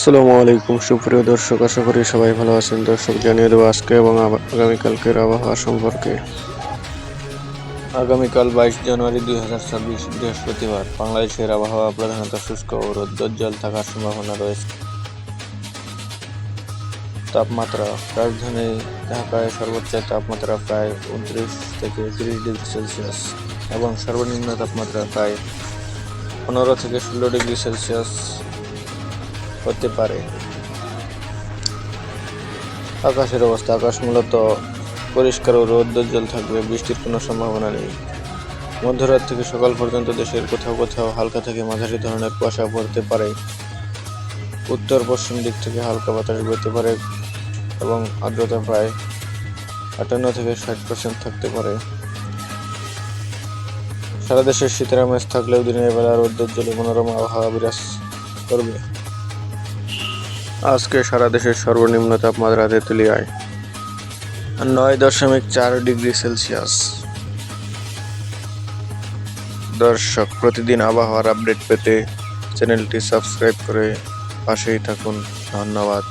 আসসালামু আলাইকুম সুপ্রিয় দর্শক, আশা করি সবাই ভালো আছেন। দর্শক, জানিয়ে দেবো আজকে এবং আগামীকালকের আবহাওয়া সম্পর্কে। আগামীকাল 22 জানুয়ারি 2026 বৃহস্পতিবার বাংলাদেশের আবহাওয়া প্রধানত শুষ্ক ও রৌদ্রোজ্জ্বল থাকার সম্ভাবনা রয়েছে। তাপমাত্রা: রাজধানী ঢাকায় সর্বোচ্চ তাপমাত্রা প্রায় 29 থেকে 30 ডিগ্রি সেলসিয়াস এবং সর্বনিম্ন তাপমাত্রা প্রায় 15 থেকে 16 ডিগ্রি সেলসিয়াস হতে পারে। আকাশের অবস্থা: আকাশ মূলত পরিষ্কার ও রৌদ্রোজ্জ্বল থাকবে, বৃষ্টির কোনো সম্ভাবনা নেই। মধ্যরাত থেকে সকাল পর্যন্ত দেশের কোথাও কোথাও হালকা থেকে মাঝারি ধরনের কুয়াশা পড়তে পারে। উত্তর পশ্চিম দিক থেকে হালকা বাতাস বইতে পারে এবং আর্দ্রতা প্রায় 58 থেকে 60% থাকতে পারে। সারা দেশে শীতের আমেজ থাকলেও দিনের বেলা রৌদ্রোজ্জ্বল মনোরম আবহাওয়া বিরাজ করবে। আজকে সারা দেশের সর্বনিম্ন তাপমাত্রা তেঁতুলিয়ায় 9.4 ডিগ্রি সেলসিয়াস। দর্শক, প্রতিদিন আবহাওয়ার আপডেট পেতে চ্যানেলটি সাবস্ক্রাইব করে পাশেই থাকুন। ধন্যবাদ।